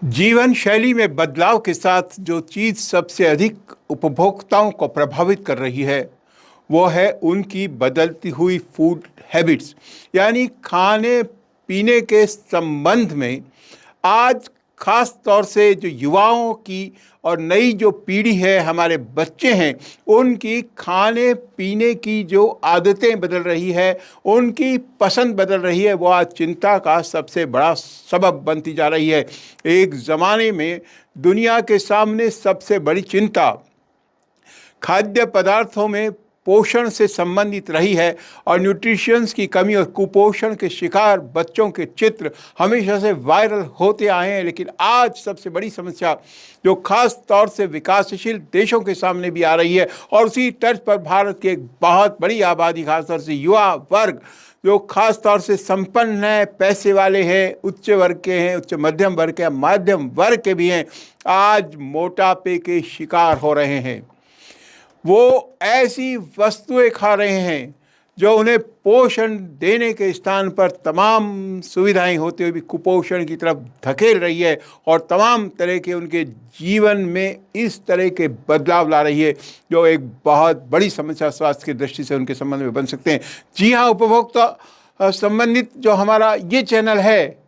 जीवन शैली में बदलाव के साथ जो चीज़ सबसे अधिक उपभोक्ताओं को प्रभावित कर रही है वो है उनकी बदलती हुई फूड हैबिट्स। यानी खाने पीने के संबंध में आज खास तौर से जो युवाओं की और नई जो पीढ़ी है, हमारे बच्चे हैं, उनकी खाने पीने की जो आदतें बदल रही है, उनकी पसंद बदल रही है, वो आज चिंता का सबसे बड़ा सबब बनती जा रही है। एक ज़माने में दुनिया के सामने सबसे बड़ी चिंता खाद्य पदार्थों में पोषण से संबंधित रही है और न्यूट्रिशंस की कमी और कुपोषण के शिकार बच्चों के चित्र हमेशा से वायरल होते आए हैं। लेकिन आज सबसे बड़ी समस्या जो खास तौर से विकासशील देशों के सामने भी आ रही है और उसी तर्ज पर भारत की एक बहुत बड़ी आबादी, खासतौर से युवा वर्ग जो खास तौर से संपन्न हैं, पैसे वाले हैं, उच्च वर्ग के हैं, उच्च मध्यम वर्ग के, मध्यम वर्ग के भी हैं, आज मोटापे के शिकार हो रहे हैं। वो ऐसी वस्तुएं खा रहे हैं जो उन्हें पोषण देने के स्थान पर तमाम सुविधाएं होते हुए भी कुपोषण की तरफ धकेल रही है और तमाम तरह के उनके जीवन में इस तरह के बदलाव ला रही है जो एक बहुत बड़ी समस्या स्वास्थ्य की दृष्टि से उनके संबंध में बन सकते हैं। जी हाँ, उपभोक्ता संबंधित जो हमारा ये चैनल है।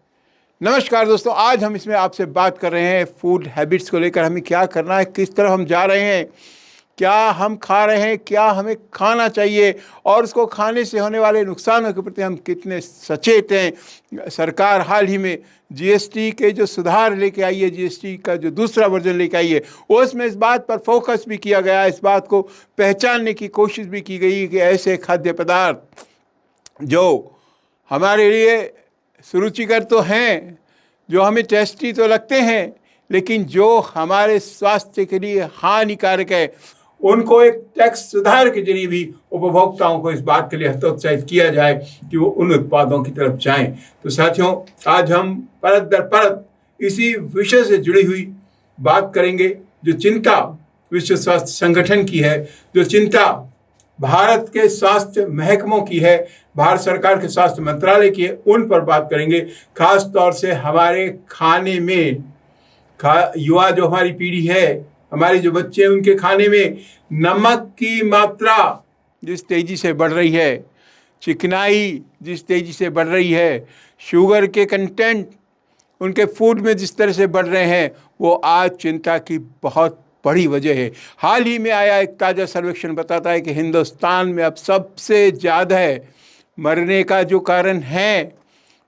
नमस्कार दोस्तों, आज हम इसमें आपसे बात कर रहे हैं फूड हैबिट्स को लेकर। हमें क्या करना है, किस तरह हम जा रहे हैं, क्या हम खा रहे हैं, क्या हमें खाना चाहिए और उसको खाने से होने वाले नुकसानों के प्रति हम कितने सचेत हैं। सरकार हाल ही में जीएसटी के जो सुधार लेके आई है, जीएसटी का जो दूसरा वर्जन लेके आई है, उसमें इस बात पर फोकस भी किया गया, इस बात को पहचानने की कोशिश भी की गई कि ऐसे खाद्य पदार्थ जो हमारे लिए सुरुचिकर तो हैं, जो हमें टेस्टी तो लगते हैं, लेकिन जो हमारे स्वास्थ्य के लिए हानिकारक है, उनको एक टैक्स सुधार के जरिए भी उपभोक्ताओं को इस बात के लिए हतोत्साहित किया जाए कि वो उन उत्पादों की तरफ जाएं। तो साथियों, आज हम परत दर परत इसी विषय से जुड़ी हुई बात करेंगे जो चिंता विश्व स्वास्थ्य संगठन की है, जो चिंता भारत के स्वास्थ्य महकमों की है, भारत सरकार के स्वास्थ्य मंत्रालय की है, उन पर बात करेंगे। खास तौर से हमारे खाने में युवा जो हमारी पीढ़ी है, हमारे जो बच्चे हैं, उनके खाने में नमक की मात्रा जिस तेजी से बढ़ रही है, चिकनाई जिस तेजी से बढ़ रही है, शुगर के कंटेंट उनके फूड में जिस तरह से बढ़ रहे हैं, वो आज चिंता की बहुत बड़ी वजह है। हाल ही में आया एक ताज़ा सर्वेक्षण बताता है कि हिंदुस्तान में अब सबसे ज़्यादा मरने का जो कारण है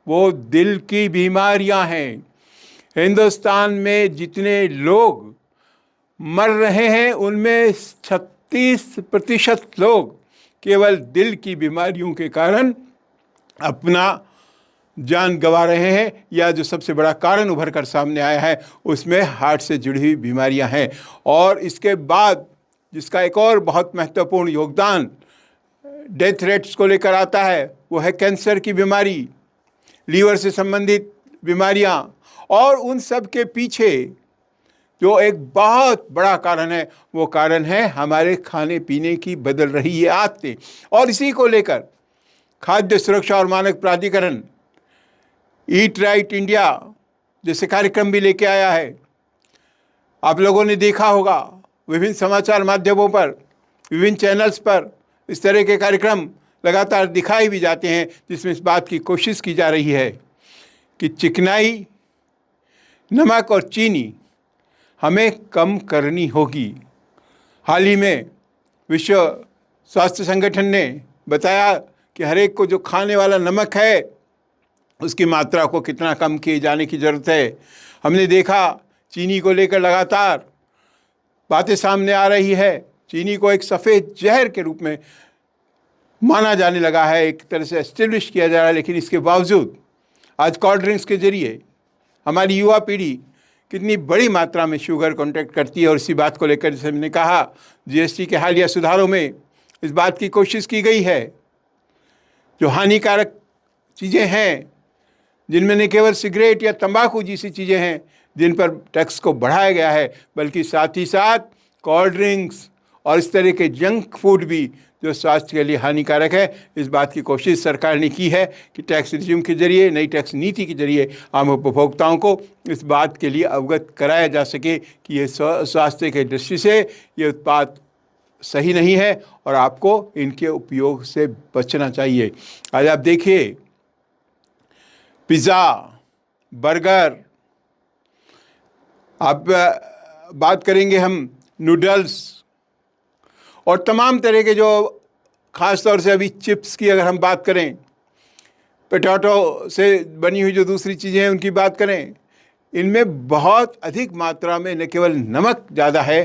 वो दिल की बीमारियां हैं। हिंदुस्तान में जितने लोग मर रहे हैं उनमें 36% लोग केवल दिल की बीमारियों के कारण अपना जान गंवा रहे हैं, या जो सबसे बड़ा कारण उभर कर सामने आया है उसमें हार्ट से जुड़ी हुई बीमारियां हैं। और इसके बाद जिसका एक और बहुत महत्वपूर्ण योगदान डेथ रेट्स को लेकर आता है वो है कैंसर की बीमारी, लीवर से संबंधित बीमारियां, और उन सब के पीछे जो एक बहुत बड़ा कारण है वो कारण है हमारे खाने पीने की बदल रही ये आदतें। और इसी को लेकर खाद्य सुरक्षा और मानक प्राधिकरण ईट राइट इंडिया जैसे कार्यक्रम भी लेके आया है। आप लोगों ने देखा होगा विभिन्न समाचार माध्यमों पर, विभिन्न चैनल्स पर इस तरह के कार्यक्रम लगातार दिखाए भी जाते हैं जिसमें इस बात की कोशिश की जा रही है कि चिकनाई, नमक और चीनी हमें कम करनी होगी। हाल ही में विश्व स्वास्थ्य संगठन ने बताया कि हर एक को जो खाने वाला नमक है उसकी मात्रा को कितना कम किए जाने की ज़रूरत है। हमने देखा चीनी को लेकर लगातार बातें सामने आ रही है। चीनी को एक सफ़ेद जहर के रूप में माना जाने लगा है, एक तरह से एस्टेब्लिश किया जा रहा है, लेकिन इसके बावजूद आज कोल्ड ड्रिंक्स के जरिए हमारी युवा पीढ़ी कितनी बड़ी मात्रा में शुगर कॉन्टेक्ट करती है। और इसी बात को लेकर जैसे मैंने कहा, जीएसटी के हालिया सुधारों में इस बात की कोशिश की गई है जो हानिकारक चीज़ें हैं, जिनमें न केवल सिगरेट या तंबाकू जैसी चीज़ें हैं जिन पर टैक्स को बढ़ाया गया है, बल्कि साथ ही साथ कोल्ड ड्रिंक्स और इस तरह के जंक फूड भी जो स्वास्थ्य के लिए हानिकारक है। इस बात की कोशिश सरकार ने की है कि टैक्स रिज्यूम के जरिए, नई टैक्स नीति के जरिए आम उपभोक्ताओं को इस बात के लिए अवगत कराया जा सके कि ये स्वास्थ्य के दृष्टि से ये उत्पाद सही नहीं है और आपको इनके उपयोग से बचना चाहिए। आज आप देखिए, पिज़्ज़ा, बर्गर, आप बात करेंगे हम नूडल्स और तमाम तरह के, जो ख़ास तौर से अभी चिप्स की अगर हम बात करें, पोटैटो से बनी हुई जो दूसरी चीज़ें हैं उनकी बात करें, इनमें बहुत अधिक मात्रा में न केवल नमक ज़्यादा है,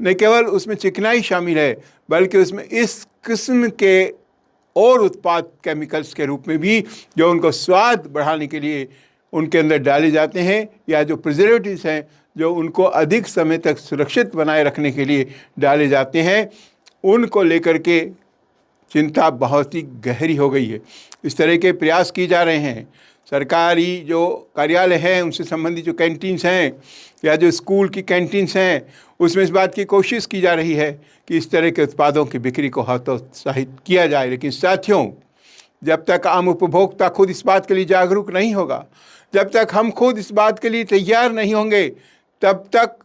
न केवल उसमें चिकनाई शामिल है, बल्कि उसमें इस किस्म के और उत्पाद केमिकल्स के रूप में भी जो उनको स्वाद बढ़ाने के लिए उनके अंदर डाले जाते हैं, या जो प्रिजर्वेटिव्स हैं जो उनको अधिक समय तक सुरक्षित बनाए रखने के लिए डाले जाते हैं, उनको लेकर के चिंता बहुत ही गहरी हो गई है। इस तरह के प्रयास किए जा रहे हैं। सरकारी जो कार्यालय हैं, उनसे संबंधित जो कैंटीन्स हैं या जो स्कूल की कैंटीन्स हैं, उसमें इस बात की कोशिश की जा रही है कि इस तरह के उत्पादों की बिक्री को हतोत्साहित किया जाए। लेकिन साथियों, जब तक आम उपभोक्ता खुद इस बात के लिए जागरूक नहीं होगा, जब तक हम खुद इस बात के लिए तैयार नहीं होंगे, तब तक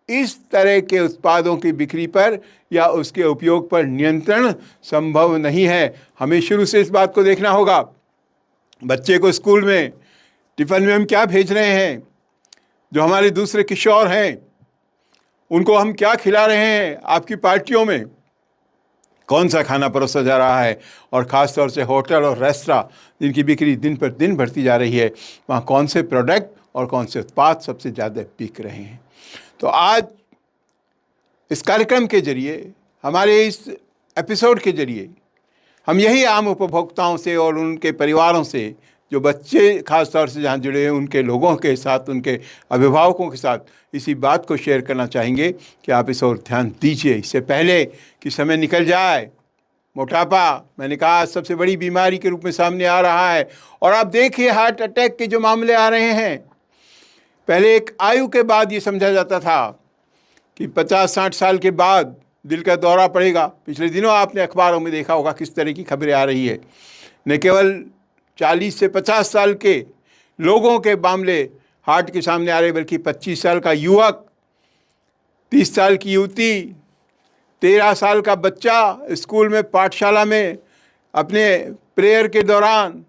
इस तरह के उत्पादों की बिक्री पर या उसके उपयोग पर नियंत्रण संभव नहीं है। हमें शुरू से इस बात को देखना होगा। बच्चे को स्कूल में टिफ़िन में हम क्या भेज रहे हैं, जो हमारे दूसरे किशोर हैं उनको हम क्या खिला रहे हैं, आपकी पार्टियों में कौन सा खाना परोसा जा रहा है, और ख़ास तौर से होटल और रेस्तरां जिनकी बिक्री दिन पर दिन बढ़ती जा रही है, वहाँ कौन से प्रोडक्ट और कौन से उत्पाद सबसे ज़्यादा बिक रहे हैं। तो आज इस कार्यक्रम के जरिए, हमारे इस एपिसोड के जरिए, हम यही आम उपभोक्ताओं से और उनके परिवारों से, जो बच्चे खास तौर से जहाँ जुड़े हैं, उनके लोगों के साथ, उनके अभिभावकों के साथ इसी बात को शेयर करना चाहेंगे कि आप इस ओर ध्यान दीजिए, इससे पहले कि समय निकल जाए। मोटापा, मैंने कहा, सबसे बड़ी बीमारी के रूप में सामने आ रहा है। और आप देखिए, हार्ट अटैक के जो मामले आ रहे हैं, पहले एक आयु के बाद ये समझा जाता था कि 50-60 साल के बाद दिल का दौरा पड़ेगा। पिछले दिनों आपने अखबारों में देखा होगा किस तरह की खबरें आ रही है। न केवल 40 से 50 साल के लोगों के मामले हार्ट के सामने आ रहे, बल्कि 25 साल का युवक, 30 साल की युवती, 13 साल का बच्चा, स्कूल में, पाठशाला में अपने प्रेयर के दौरान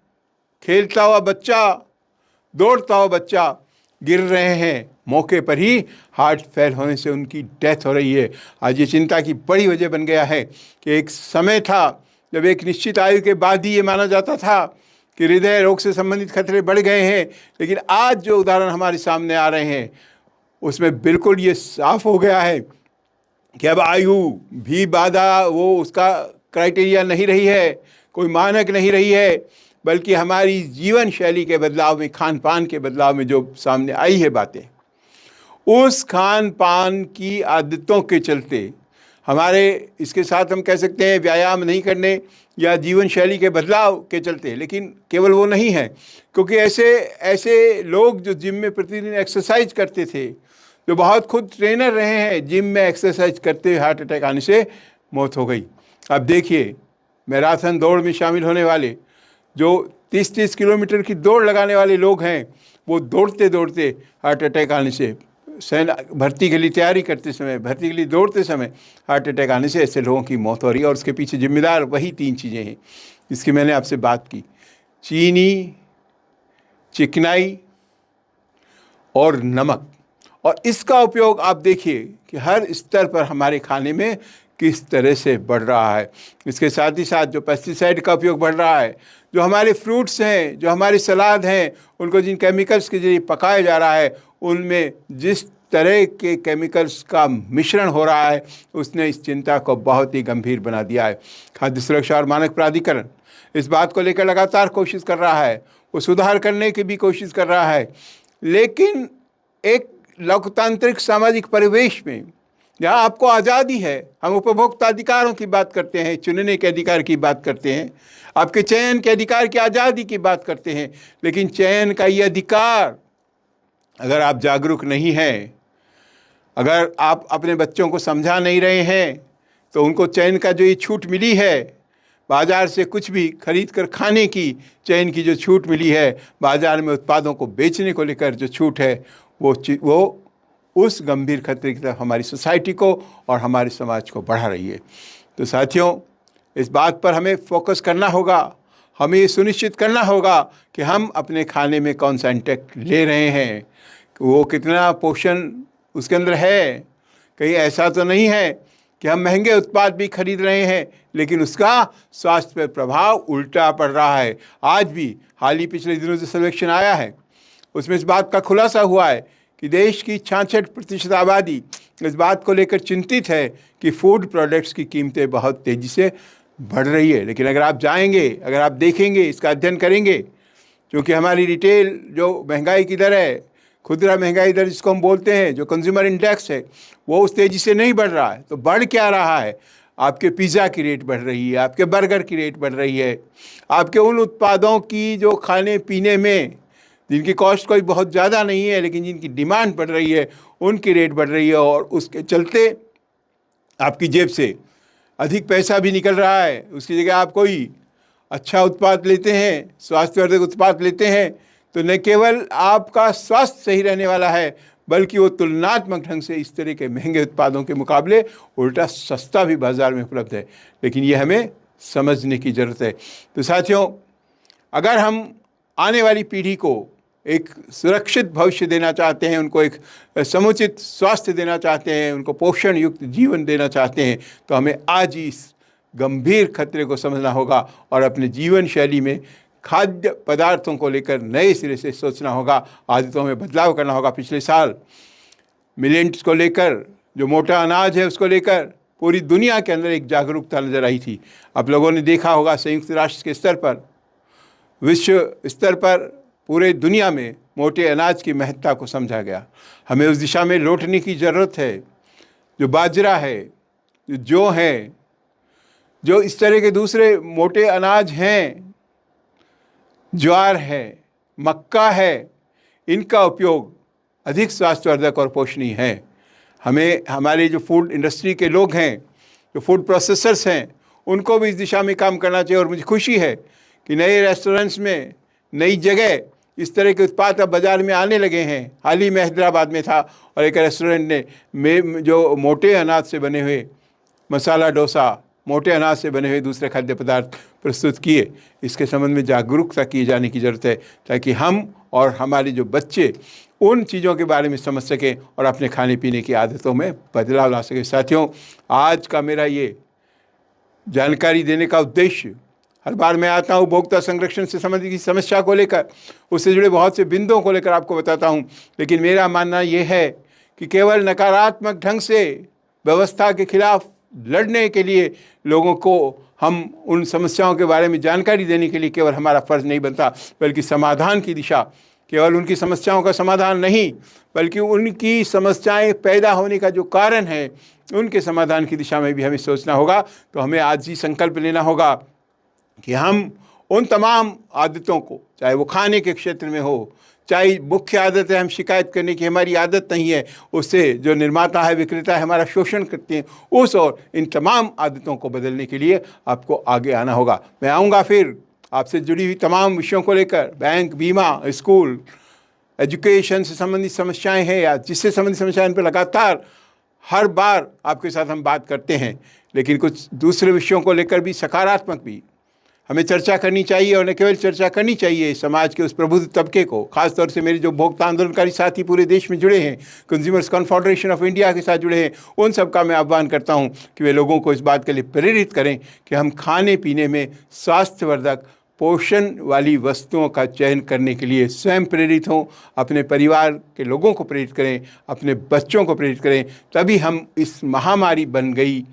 खेलता हुआ बच्चा, दौड़ता हुआ बच्चा गिर रहे हैं। मौके पर ही हार्ट फेल होने से उनकी डेथ हो रही है। आज ये चिंता की बड़ी वजह बन गया है कि एक समय था जब एक निश्चित आयु के बाद ही ये माना जाता था कि हृदय रोग से संबंधित खतरे बढ़ गए हैं, लेकिन आज जो उदाहरण हमारे सामने आ रहे हैं उसमें बिल्कुल ये साफ हो गया है कि अब आयु भी बाधा, वो उसका क्राइटेरिया नहीं रही है, कोई मानक नहीं रही है, बल्कि हमारी जीवन शैली के बदलाव में, खान पान के बदलाव में जो सामने आई है बातें, उस खान पान की आदतों के चलते हमारे, इसके साथ हम कह सकते हैं व्यायाम नहीं करने या जीवन शैली के बदलाव के चलते, लेकिन केवल वो नहीं है, क्योंकि ऐसे लोग जो जिम में प्रतिदिन एक्सरसाइज करते थे, जो बहुत खुद ट्रेनर रहे हैं, जिम में एक्सरसाइज करते हुए हार्ट अटैक आने से मौत हो गई। अब देखिए, मैराथन दौड़ में शामिल होने वाले जो 30-30 किलोमीटर की दौड़ लगाने वाले लोग हैं, वो दौड़ते दौड़ते हार्ट अटैक आने से, सेना भर्ती के लिए तैयारी करते समय, भर्ती के लिए दौड़ते समय हार्ट अटैक आने से ऐसे लोगों की मौत हो रही है। और उसके पीछे जिम्मेदार वही 3 चीज़ें हैं जिसकी मैंने आपसे बात की: चीनी, चिकनाई और नमक। और इसका उपयोग आप देखिए कि हर स्तर पर हमारे खाने में किस तरह से बढ़ रहा है। इसके साथ ही साथ जो पेस्टिसाइड का उपयोग बढ़ रहा है, जो हमारे फ्रूट्स हैं, जो हमारे सलाद हैं, उनको जिन केमिकल्स के जरिए पकाया जा रहा है, उनमें जिस तरह के केमिकल्स का मिश्रण हो रहा है, उसने इस चिंता को बहुत ही गंभीर बना दिया है। खाद्य सुरक्षा और मानक प्राधिकरण इस बात को लेकर लगातार कोशिश कर रहा है, वो सुधार करने की भी कोशिश कर रहा है, लेकिन एक लोकतांत्रिक सामाजिक परिवेश में जहाँ आपको आज़ादी है, हम उपभोक्ता अधिकारों की बात करते हैं, चुनने के अधिकार की बात करते हैं, आपके चयन के अधिकार की आज़ादी की बात करते हैं, लेकिन चयन का ये अधिकार अगर आप जागरूक नहीं हैं, अगर आप अपने बच्चों को समझा नहीं रहे हैं तो उनको चयन का जो ये छूट मिली है, बाज़ार से कुछ भी खरीद कर खाने की चयन की जो छूट मिली है, बाज़ार में उत्पादों को बेचने को लेकर जो छूट है, वो उस गंभीर खतरे की तरफ हमारी सोसाइटी को और हमारे समाज को बढ़ा रही है। तो साथियों, इस बात पर हमें फोकस करना होगा। हमें ये सुनिश्चित करना होगा कि हम अपने खाने में कौन सा इंटेक ले रहे हैं, वो कितना पोषण उसके अंदर है। कहीं ऐसा तो नहीं है कि हम महंगे उत्पाद भी खरीद रहे हैं लेकिन उसका स्वास्थ्य पर प्रभाव उल्टा पड़ रहा है। आज भी हाल ही पिछले दिनों जो सर्वेक्षण आया है उसमें इस बात का खुलासा हुआ है कि देश की 66% आबादी इस बात को लेकर चिंतित है कि फूड प्रोडक्ट्स की कीमतें बहुत तेज़ी से बढ़ रही है। लेकिन अगर आप जाएंगे, अगर आप देखेंगे, इसका अध्ययन करेंगे, क्योंकि हमारी रिटेल जो महंगाई की दर है, खुदरा महंगाई दर जिसको हम बोलते हैं, जो कंज्यूमर इंडेक्स है, वो उस तेज़ी से नहीं बढ़ रहा है। तो बढ़ क्या रहा है? आपके पिज़्ज़ा की रेट बढ़ रही है, आपके बर्गर की रेट बढ़ रही है, आपके उन उत्पादों की जो खाने पीने में जिनकी कॉस्ट कोई बहुत ज़्यादा नहीं है लेकिन जिनकी डिमांड बढ़ रही है, उनकी रेट बढ़ रही है। और उसके चलते आपकी जेब से अधिक पैसा भी निकल रहा है। उसकी जगह आप कोई अच्छा उत्पाद लेते हैं, स्वास्थ्यवर्धक उत्पाद लेते हैं, तो न केवल आपका स्वास्थ्य सही रहने वाला है बल्कि वो तुलनात्मक ढंग से इस तरह के महंगे उत्पादों के मुकाबले उल्टा सस्ता भी बाज़ार में उपलब्ध है। लेकिन ये हमें समझने की ज़रूरत है। तो साथियों, अगर हम आने वाली पीढ़ी को एक सुरक्षित भविष्य देना चाहते हैं, उनको एक समुचित स्वास्थ्य देना चाहते हैं, उनको पोषण युक्त जीवन देना चाहते हैं, तो हमें आज ही इस गंभीर खतरे को समझना होगा और अपने जीवन शैली में खाद्य पदार्थों को लेकर नए सिरे से सोचना होगा, आदतों में बदलाव करना होगा। पिछले साल मिलेट्स को लेकर, जो मोटा अनाज है उसको लेकर पूरी दुनिया के अंदर एक जागरूकता नजर आई थी। आप लोगों ने देखा होगा संयुक्त राष्ट्र के स्तर पर, विश्व स्तर पर, पूरे दुनिया में मोटे अनाज की महत्ता को समझा गया। हमें उस दिशा में लौटने की ज़रूरत है। जो बाजरा है, जो जौ है, जो इस तरह के दूसरे मोटे अनाज हैं, ज्वार है, मक्का है, इनका उपयोग अधिक स्वास्थ्यवर्धक और पोषणीय है। हमें हमारे जो फूड इंडस्ट्री के लोग हैं, जो फूड प्रोसेसर्स हैं, उनको भी इस दिशा में काम करना चाहिए। और मुझे खुशी है कि नए रेस्टोरेंट्स में, नई जगह इस तरह के उत्पाद अब बाज़ार में आने लगे हैं। हाल ही में हैदराबाद में था और एक रेस्टोरेंट ने जो मोटे अनाज से बने हुए मसाला डोसा, मोटे अनाज से बने हुए दूसरे खाद्य पदार्थ प्रस्तुत किए। इसके संबंध में जागरूकता किए जाने की ज़रूरत है ताकि हम और हमारे जो बच्चे उन चीज़ों के बारे में समझ सकें और अपने खाने पीने की आदतों में बदलाव ला सकें। साथियों, आज का मेरा ये जानकारी देने का उद्देश्य, हर बार मैं आता हूँ उपभोक्ता संरक्षण से संबंधित की समस्या को लेकर, उससे जुड़े बहुत से बिंदुओं को लेकर आपको बताता हूँ। लेकिन मेरा मानना ये है कि केवल नकारात्मक ढंग से व्यवस्था के खिलाफ लड़ने के लिए लोगों को हम उन समस्याओं के बारे में जानकारी देने के लिए केवल हमारा फ़र्ज़ नहीं बनता, बल्कि समाधान की दिशा, केवल उनकी समस्याओं का समाधान नहीं बल्कि उनकी समस्याएं पैदा होने का जो कारण है उनके समाधान की दिशा में भी हमें सोचना होगा। तो हमें आज ही संकल्प लेना होगा कि हम उन तमाम आदतों को, चाहे वो खाने के क्षेत्र में हो, चाहे मुख्य आदत है हम शिकायत करने की, हमारी आदत नहीं है, उससे जो निर्माता है, विक्रेता है, हमारा शोषण करते हैं, उस और इन तमाम आदतों को बदलने के लिए आपको आगे आना होगा। मैं आऊँगा फिर आपसे जुड़ी हुई तमाम विषयों को लेकर, बैंक, बीमा, स्कूल, एजुकेशन से संबंधित समस्याएं हैं या जिससे संबंधित समस्याएं, इन पर लगातार हर बार आपके साथ हम बात करते हैं। लेकिन कुछ दूसरे विषयों को लेकर भी, सकारात्मक भी हमें चर्चा करनी चाहिए। और न केवल चर्चा करनी चाहिए, समाज के उस प्रबुद्ध तबके को, खासतौर से मेरे जो उपभोक्ता आंदोलनकारी साथी पूरे देश में जुड़े हैं, कंज्यूमर्स कॉन्फेडरेशन ऑफ इंडिया के साथ जुड़े हैं, उन सब का मैं आह्वान करता हूं कि वे लोगों को इस बात के लिए प्रेरित करें कि हम खाने पीने में स्वास्थ्यवर्धक, पोषण वाली वस्तुओं का चयन करने के लिए स्वयं प्रेरित हों, अपने परिवार के लोगों को प्रेरित करें, अपने बच्चों को प्रेरित करें। तभी हम इस महामारी बन गई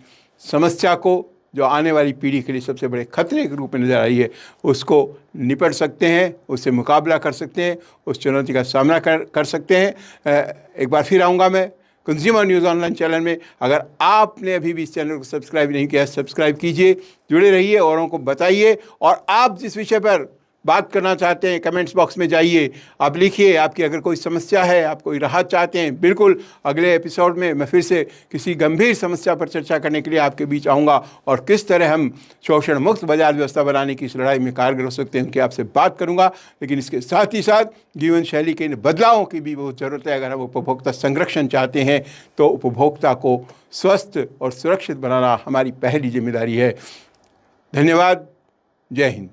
समस्या को, जो आने वाली पीढ़ी के लिए सबसे बड़े खतरे के रूप में नज़र आई है, उसको निपट सकते हैं, उससे मुकाबला कर सकते हैं, उस चुनौती का सामना कर सकते हैं। एक बार फिर आऊँगा मैं कंज्यूमर न्यूज़ ऑनलाइन चैनल में। अगर आपने अभी भी इस चैनल को सब्सक्राइब नहीं किया, सब्सक्राइब कीजिए, जुड़े रहिए, औरों को बताइए। और आप जिस विषय पर बात करना चाहते हैं, कमेंट्स बॉक्स में जाइए, आप लिखिए। आपकी अगर कोई समस्या है, आप कोई राहत चाहते हैं, बिल्कुल अगले एपिसोड में मैं फिर से किसी गंभीर समस्या पर चर्चा करने के लिए आपके बीच आऊँगा और किस तरह हम शोषण मुक्त बाजार व्यवस्था बनाने की इस लड़ाई में कारगर हो सकते हैं उनकी आपसे बात करूँगा। लेकिन इसके साथ ही साथ जीवन शैली के इन बदलावों की भी बहुत ज़रूरत है। अगर हम उपभोक्ता संरक्षण चाहते हैं तो उपभोक्ता को स्वस्थ और सुरक्षित बनाना हमारी पहली जिम्मेदारी है। धन्यवाद। जय हिंद।